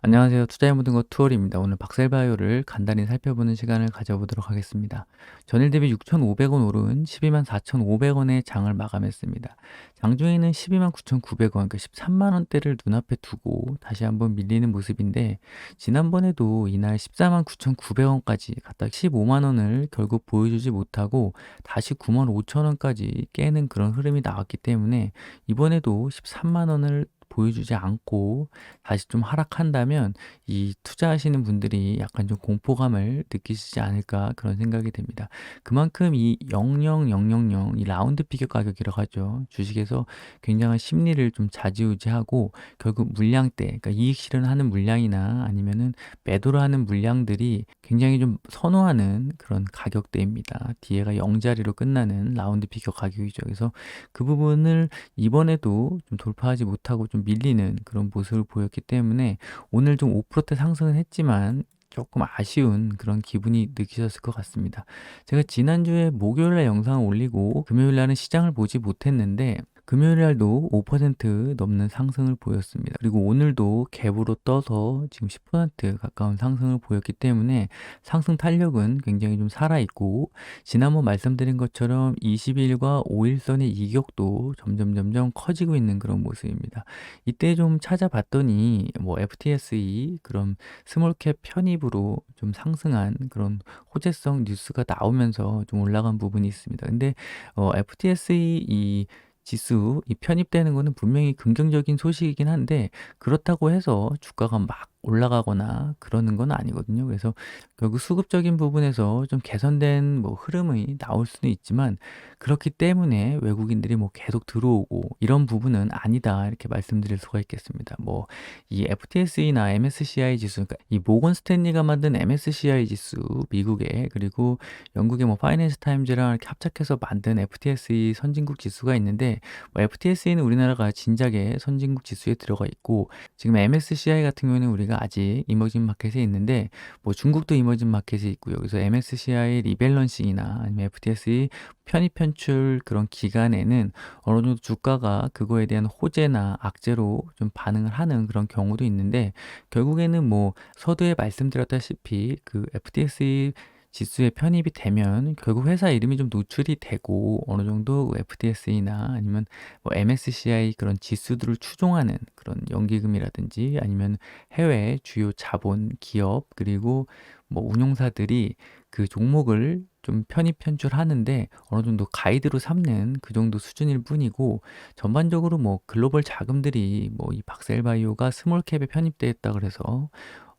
안녕하세요. 투자의 모든 것 투어리입니다. 오늘 박셀바이오를 간단히 살펴보는 시간을 가져보도록 하겠습니다. 전일 대비 6,500원 오른 12만 4,500원의 장을 마감했습니다. 장중에는 12만 9,900원, 그러니까 13만 원대를 눈앞에 두고 다시 한번 밀리는 모습인데, 지난번에도 이날 14만 9,900원까지 갔다 15만 원을 결국 보여주지 못하고 다시 9만 5천 원까지 깨는 그런 흐름이 나왔기 때문에, 이번에도 13만 원을 보여주지 않고 다시 좀 하락한다면 이 투자하시는 분들이 약간 좀 공포감을 느끼시지 않을까 그런 생각이 됩니다. 그만큼 이 00000 이 라운드 피겨 가격이라고 하죠. 주식에서 굉장한 심리를 좀 좌지우지하고 결국 물량대, 그러니까 이익 실현하는 물량이나 아니면은 매도를 하는 물량들이 굉장히 좀 선호하는 그런 가격대입니다. 뒤에가 0자리로 끝나는 라운드 피겨 가격이죠. 그래서 그 부분을 이번에도 좀 돌파하지 못하고 좀 밀리는 그런 모습을 보였기 때문에 오늘 좀 5%대 상승은 했지만 조금 아쉬운 그런 기분이 느끼셨을 것 같습니다. 제가 지난주에 목요일날 영상을 올리고 금요일날은 시장을 보지 못했는데 금요일날도 5% 넘는 상승을 보였습니다. 그리고 오늘도 갭으로 떠서 지금 10% 가까운 상승을 보였기 때문에 상승 탄력은 굉장히 좀 살아있고, 지난번 말씀드린 것처럼 20일과 5일선의 이격도 점점 커지고 있는 그런 모습입니다. 이때 좀 찾아봤더니 뭐 FTSE 그런 스몰캡 편입으로 좀 상승한 그런 호재성 뉴스가 나오면서 좀 올라간 부분이 있습니다. 근데 FTSE 이 지수 이 편입되는 거는 분명히 긍정적인 소식이긴 한데, 그렇다고 해서 주가가 막 올라가거나 그러는 건 아니거든요. 그래서 결국 수급적인 부분에서 좀 개선된 뭐 흐름이 나올 수는 있지만, 그렇기 때문에 외국인들이 뭐 계속 들어오고 이런 부분은 아니다, 이렇게 말씀드릴 수가 있겠습니다. 뭐 이 FTSE나 MSCI 지수, 그러니까 이 모건 스탠리가 만든 MSCI 지수 미국의, 그리고 영국의 뭐 파이낸스 타임즈랑 이렇게 합작해서 만든 FTSE 선진국 지수가 있는데, 뭐 FTSE는 우리나라가 진작에 선진국 지수에 들어가 있고, 지금 MSCI 같은 경우는 우리가 아직 이머징 마켓에 있는데, 뭐 중국도 이머징 마켓에 있고요. 그래서 MSCI 리밸런싱이나 아니면 FTSE 편입 편출 그런 기간에는 어느 정도 주가가 그거에 대한 호재나 악재로 좀 반응을 하는 그런 경우도 있는데, 결국에는 뭐 서두에 말씀드렸다시피 그 FTSE 지수에 편입이 되면 결국 회사 이름이 좀 노출이 되고, 어느 정도 FTSE나 아니면 뭐 MSCI 그런 지수들을 추종하는 그런 연기금이라든지 아니면 해외 주요 자본 기업 그리고 뭐 운용사들이 그 종목을 좀 편입 편출하는데 어느 정도 가이드로 삼는 그 정도 수준일 뿐이고, 전반적으로 뭐 글로벌 자금들이 뭐 이 박셀바이오가 스몰캡에 편입돼 있다 그래서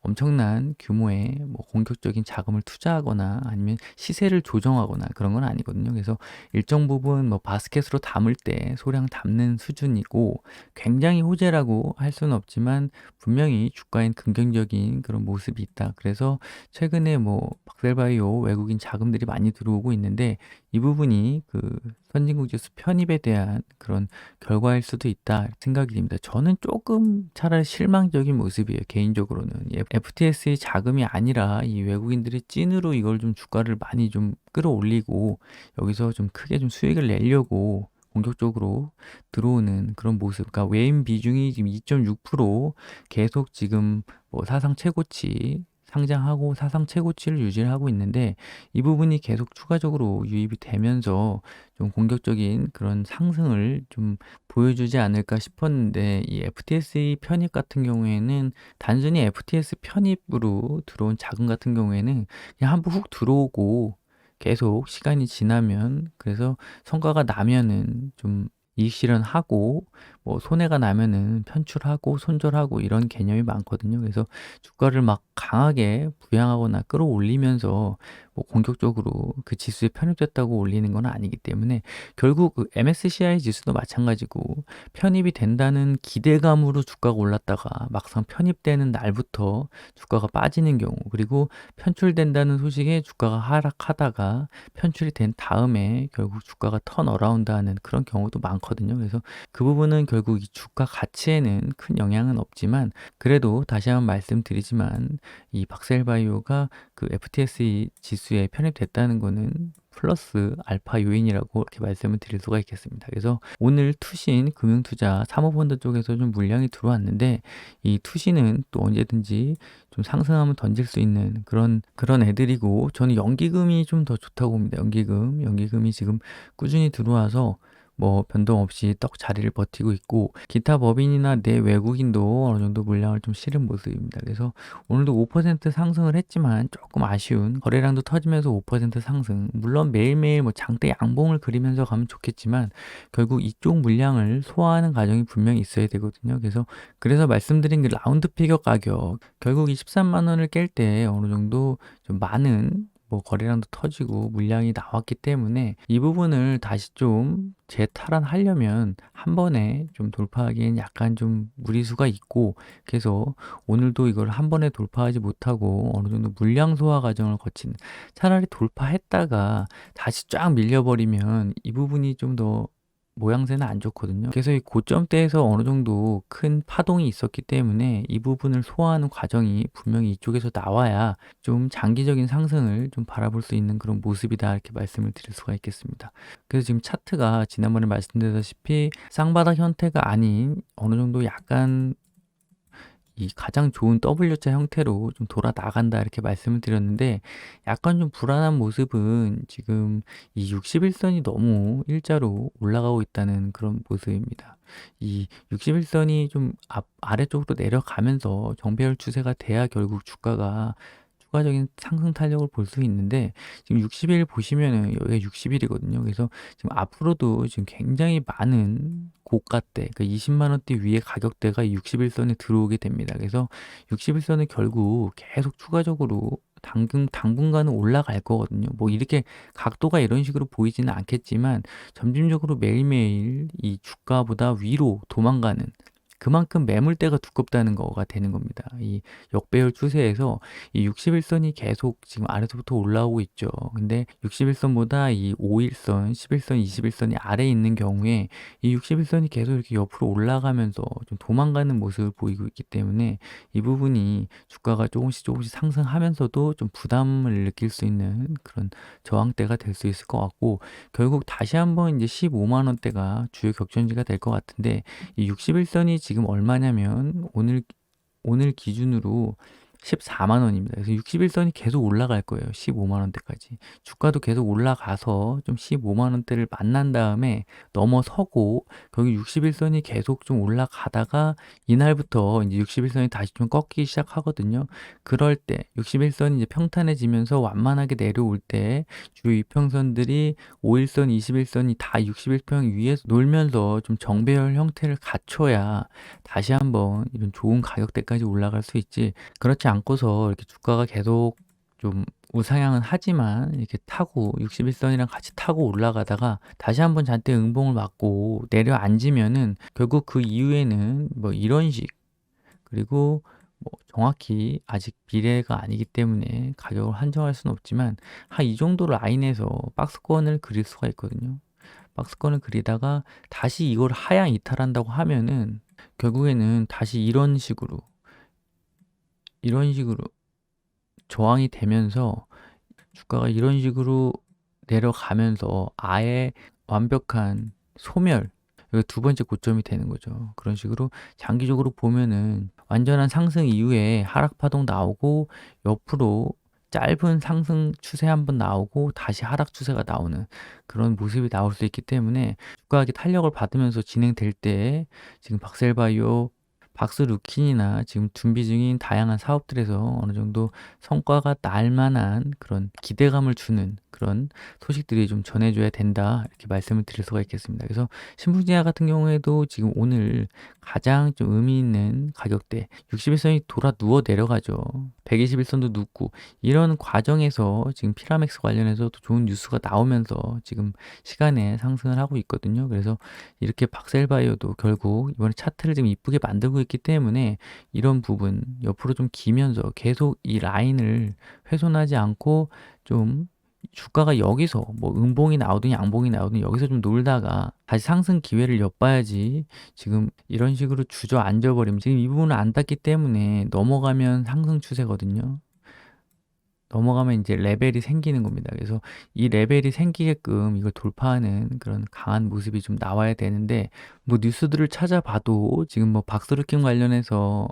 엄청난 규모의 뭐 공격적인 자금을 투자하거나 아니면 시세를 조정하거나 그런 건 아니거든요. 그래서 일정 부분 뭐 바스켓으로 담을 때 소량 담는 수준이고, 굉장히 호재라고 할 수는 없지만 분명히 주가엔 긍정적인 그런 모습이 있다. 그래서 최근에 뭐 박셀바이오 외국인 자금들이 많이 들어오고 있는데, 이 부분이 그 선진국 지수 편입에 대한 그런 결과일 수도 있다 생각이 듭니다. 저는 조금 차라리 실망적인 모습이에요, 개인적으로는. FTS의 자금이 아니라 이 외국인들이 찐으로 이걸 좀 주가를 많이 좀 끌어올리고 여기서 좀 크게 좀 수익을 내려고 공격적으로 들어오는 그런 모습. 그러니까 외인 비중이 지금 2.6% 계속 지금 뭐 사상 최고치 상장하고 사상 최고치를 유지를 하고 있는데, 이 부분이 계속 추가적으로 유입이 되면서 좀 공격적인 그런 상승을 좀 보여주지 않을까 싶었는데, 이 FTSE 편입 같은 경우에는 단순히 FTS 편입으로 들어온 자금 같은 경우에는 그냥 한번 훅 들어오고 계속 시간이 지나면, 그래서 성과가 나면은 좀 이익 실현하고 뭐 손해가 나면은 편출하고 손절하고 이런 개념이 많거든요. 그래서 주가를 막 강하게 부양하거나 끌어올리면서 뭐 공격적으로 그 지수에 편입됐다고 올리는 건 아니기 때문에, 결국 그 MSCI 지수도 마찬가지고 편입이 된다는 기대감으로 주가가 올랐다가 막상 편입되는 날부터 주가가 빠지는 경우, 그리고 편출된다는 소식에 주가가 하락하다가 편출이 된 다음에 결국 주가가 턴어라운드 하는 그런 경우도 많거든요. 그래서 그 부분은 결국 이 주가 가치에는 큰 영향은 없지만, 그래도 다시 한번 말씀드리지만 이 박셀바이오가 그 FTSE 지수에 편입됐다는 거는 플러스 알파 요인이라고 이렇게 말씀을 드릴 수가 있겠습니다. 그래서 오늘 투신 금융투자 사모펀드 쪽에서 좀 물량이 들어왔는데 이 투신은 또 언제든지 좀 상승하면 던질 수 있는 그런 애들이고 저는 연기금이 좀 더 좋다고 봅니다. 연기금이 지금 꾸준히 들어와서 뭐 변동 없이 떡 자리를 버티고 있고 기타 법인이나 내 외국인도 어느 정도 물량을 좀 실은 모습입니다. 그래서 오늘도 5% 상승을 했지만 조금 아쉬운 거래량도 터지면서 5% 상승. 물론 매일매일 뭐 장대 양봉을 그리면서 가면 좋겠지만 결국 이쪽 물량을 소화하는 과정이 분명히 있어야 되거든요. 그래서 말씀드린 그 라운드 피겨 가격 결국 23만 원을 깰 때 어느 정도 좀 많은 뭐 거래량도 터지고 물량이 나왔기 때문에 이 부분을 다시 좀 재탈환하려면 한 번에 좀 돌파하기엔 약간 좀 무리수가 있고 그래서 오늘도 이걸 한 번에 돌파하지 못하고 어느 정도 물량 소화 과정을 거치는 차라리 돌파했다가 다시 쫙 밀려버리면 이 부분이 좀 더 모양새는 안 좋거든요. 그래서 이 고점대에서 어느 정도 큰 파동이 있었기 때문에 이 부분을 소화하는 과정이 분명히 이쪽에서 나와야 좀 장기적인 상승을 좀 바라볼 수 있는 그런 모습이다 이렇게 말씀을 드릴 수가 있겠습니다. 그래서 지금 차트가 지난번에 말씀드렸다시피 쌍바닥 형태가 아닌 어느 정도 약간 이 가장 좋은 W자 형태로 좀 돌아 나간다 이렇게 말씀을 드렸는데 약간 좀 불안한 모습은 지금 이 61선이 너무 일자로 올라가고 있다는 그런 모습입니다. 이 61선이 좀 아래쪽으로 내려가면서 정배열 추세가 돼야 결국 주가가 추가적인 상승 탄력을 볼 수 있는데 지금 60일 보시면은 여기가 60일이거든요. 그래서 지금 앞으로도 지금 굉장히 많은 고가대, 그러니까 20만 원대 위의 가격대가 이 60일선에 들어오게 됩니다. 그래서 60일선은 결국 계속 추가적으로 당분간은 올라갈 거거든요. 뭐 이렇게 각도가 이런 식으로 보이지는 않겠지만 점진적으로 매일매일 이 주가보다 위로 도망가는 그만큼 매물대가 두껍다는 거가 되는 겁니다. 이 역배열 추세에서 이 61선이 계속 지금 아래서부터 올라오고 있죠. 근데 61선보다 이 5일선, 11선, 21선이 아래에 있는 경우에 이 61선이 계속 이렇게 옆으로 올라가면서 좀 도망가는 모습을 보이고 있기 때문에 이 부분이 주가가 조금씩 상승하면서도 좀 부담을 느낄 수 있는 그런 저항대가 될 수 있을 것 같고 결국 다시 한번 이제 15만 원대가 주요 격전지가 될 것 같은데 이 61선이 지금 얼마냐면 오늘 기준으로 14만 원입니다. 그래서 61선이 계속 올라갈 거예요. 15만 원대까지. 주가도 계속 올라가서 좀 15만 원대를 만난 다음에 넘어서고 거기 61선이 계속 좀 올라가다가 이날부터 이제 61선이 다시 좀 꺾이기 시작하거든요. 그럴 때 61선이 이제 평탄해지면서 완만하게 내려올 때 주요 이평선들이 5일선, 21선이 다 61평 위에서 놀면서 좀 정배열 형태를 갖춰야 다시 한번 이런 좋은 가격대까지 올라갈 수 있지. 그렇지 않고서 이렇게 주가가 계속 좀 우상향은 하지만 이렇게 타고 61선이랑 같이 타고 올라가다가 다시 한번 잔뜩 응봉을 맞고 내려앉으면은 결국 그 이후에는 뭐 이런 식 그리고 뭐 정확히 아직 미래가 아니기 때문에 가격을 한정할 수는 없지만 한 이 정도 라인에서 박스권을 그릴 수가 있거든요. 박스권을 그리다가 다시 이걸 하향 이탈한다고 하면은 결국에는 다시 이런 식으로 저항이 되면서 주가가 이런 식으로 내려가면서 아예 완벽한 소멸 이거 두 번째 고점이 되는 거죠. 그런 식으로 장기적으로 보면은 완전한 상승 이후에 하락 파동 나오고 옆으로 짧은 상승 추세 한번 나오고 다시 하락 추세가 나오는 그런 모습이 나올 수 있기 때문에 주가가 탄력을 받으면서 진행될 때 지금 박셀바이오 박스루킨이나 지금 준비 중인 다양한 사업들에서 어느 정도 성과가 날 만한 그런 기대감을 주는 그런 소식들이 좀 전해줘야 된다 이렇게 말씀을 드릴 수가 있겠습니다. 그래서 신풍지아 같은 경우에도 지금 오늘 가장 좀 의미 있는 가격대 61선이 돌아 누워 내려가죠. 121선도 눕고 이런 과정에서 지금 피라맥스 관련해서도 좋은 뉴스가 나오면서 지금 시간에 상승을 하고 있거든요. 그래서 이렇게 박셀바이오도 결국 이번에 차트를 좀 이쁘게 만들고 있기 때문에 이런 부분 옆으로 좀 기면서 계속 이 라인을 훼손하지 않고 좀 주가가 여기서 뭐 음봉이 나오든 양봉이 나오든 여기서 좀 놀다가 다시 상승 기회를 엿봐야지 지금 이런 식으로 주저앉아 버리면 지금 이 부분을 안 땄기 때문에 넘어가면 상승 추세거든요. 넘어가면 이제 레벨이 생기는 겁니다. 그래서 이 레벨이 생기게끔 이걸 돌파하는 그런 강한 모습이 좀 나와야 되는데, 뭐 뉴스들을 찾아봐도 지금 뭐 박스래킹 관련해서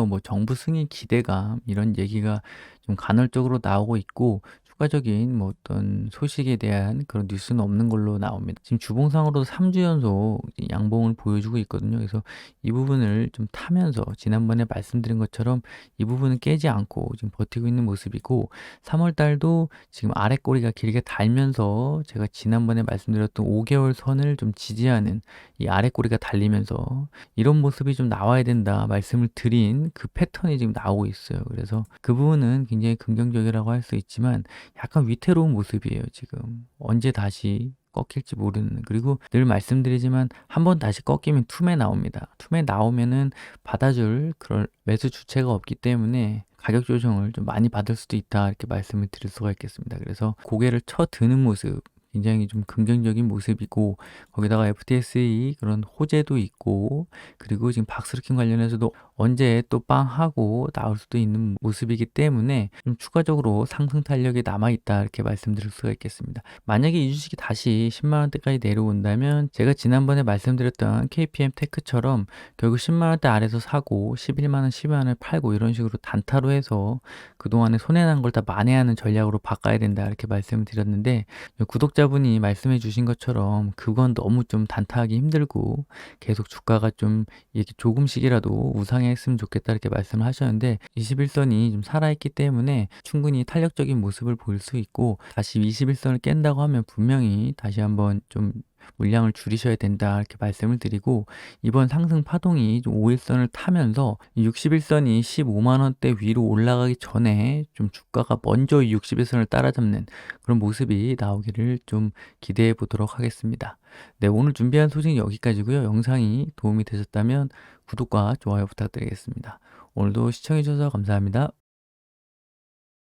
뭐 정부 승인 기대감 이런 얘기가 좀 간헐적으로 나오고 있고, 추가적인 뭐 어떤 소식에 대한 그런 뉴스는 없는 걸로 나옵니다. 지금 주봉상으로도 3주 연속 양봉을 보여주고 있거든요. 그래서 이 부분을 좀 타면서 지난번에 말씀드린 것처럼 이 부분은 깨지 않고 지금 버티고 있는 모습이고, 3월 달도 지금 아래 꼬리가 길게 달면서 제가 지난번에 말씀드렸던 5개월 선을 좀 지지하는 이 아래 꼬리가 달리면서 이런 모습이 좀 나와야 된다 말씀을 드린 그 패턴이 지금 나오고 있어요. 그래서 그 부분은 굉장히 긍정적이라고 할 수 있지만 약간 위태로운 모습이에요, 지금. 언제 다시 꺾일지 모르는. 그리고 늘 말씀드리지만 한 번 다시 꺾이면 툼에 나옵니다. 툼에 나오면은 받아줄 그런 매수 주체가 없기 때문에 가격 조정을 좀 많이 받을 수도 있다, 이렇게 말씀을 드릴 수가 있겠습니다. 그래서 고개를 쳐드는 모습, 굉장히 좀 긍정적인 모습이고, 거기다가 FTSE 그런 호재도 있고, 그리고 지금 박스루킹 관련해서도 언제 또 빵 하고 나올 수도 있는 모습이기 때문에 좀 추가적으로 상승 탄력이 남아있다, 이렇게 말씀드릴 수가 있겠습니다. 만약에 이 주식이 다시 10만 원대까지 내려온다면 제가 지난번에 말씀드렸던 KPM 테크처럼 결국 10만 원대 아래에서 사고 11만 원, 12만 원을 팔고 이런 식으로 단타로 해서 그동안에 손해난 걸 다 만회하는 전략으로 바꿔야 된다, 이렇게 말씀을 드렸는데, 구독자분이 말씀해 주신 것처럼 그건 너무 좀 단타하기 힘들고 계속 주가가 좀 이렇게 조금씩이라도 우상했으면 좋겠다, 이렇게 말씀을 하셨는데, 21선이 좀 살아있기 때문에 충분히 탄력적인 모습을 보일 수 있고, 다시 21선을 깬다고 하면 분명히 다시 한번 좀 물량을 줄이셔야 된다, 이렇게 말씀을 드리고, 이번 상승 파동이 좀 5일선을 타면서 61선이 15만 원대 위로 올라가기 전에 좀 주가가 먼저 이 61선을 따라잡는 그런 모습이 나오기를 좀 기대해 보도록 하겠습니다. 네, 오늘 준비한 소식은 여기까지고요. 영상이 도움이 되셨다면 구독과 좋아요 부탁드리겠습니다. 오늘도 시청해 주셔서 감사합니다.